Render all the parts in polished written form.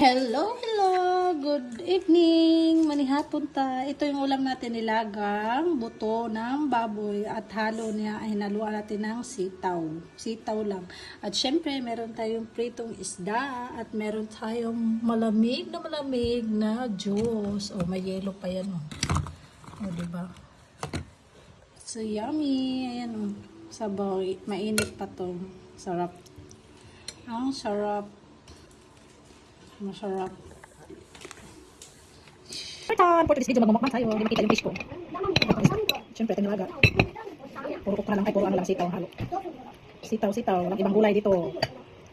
Hello, hello! Good evening! Manihapon ta. Ito yung ulam natin, nilagang buto ng baboy at halo niya ay hinaluan natin ng sitaw. Sitaw lang. At syempre, meron tayong pritong isda at meron tayong malamig na juice. Oh, may yelo pa yan. Oh, diba? So, yummy! Ayan, oh. Sabaw. Mainit pa to. Sarap. Ang sarap. Masarap. For this video, magmumukbang tayo. Hindi makita yung fish ko. Siyempre, tinilaga. Puro okra lang tayo. Puro ano lang, sitaw halo. Sitaw. Walang ibang gulay dito.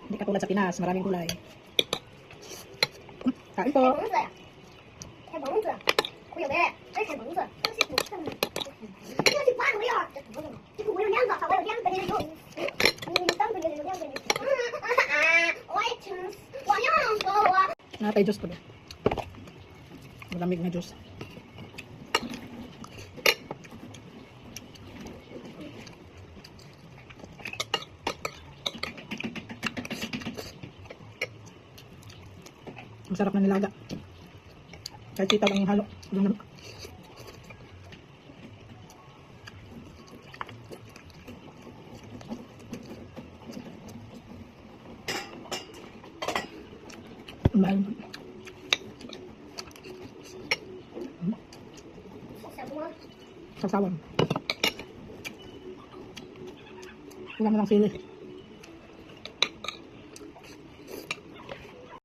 Hindi katulad sa Pinas. Maraming gulay. Kain po. Natay juice ko doon. Malamig na juice. Masarap na nilaga. Kahit sitaw lang yung halo. Mahal. Sasawan. Wala na lang sili.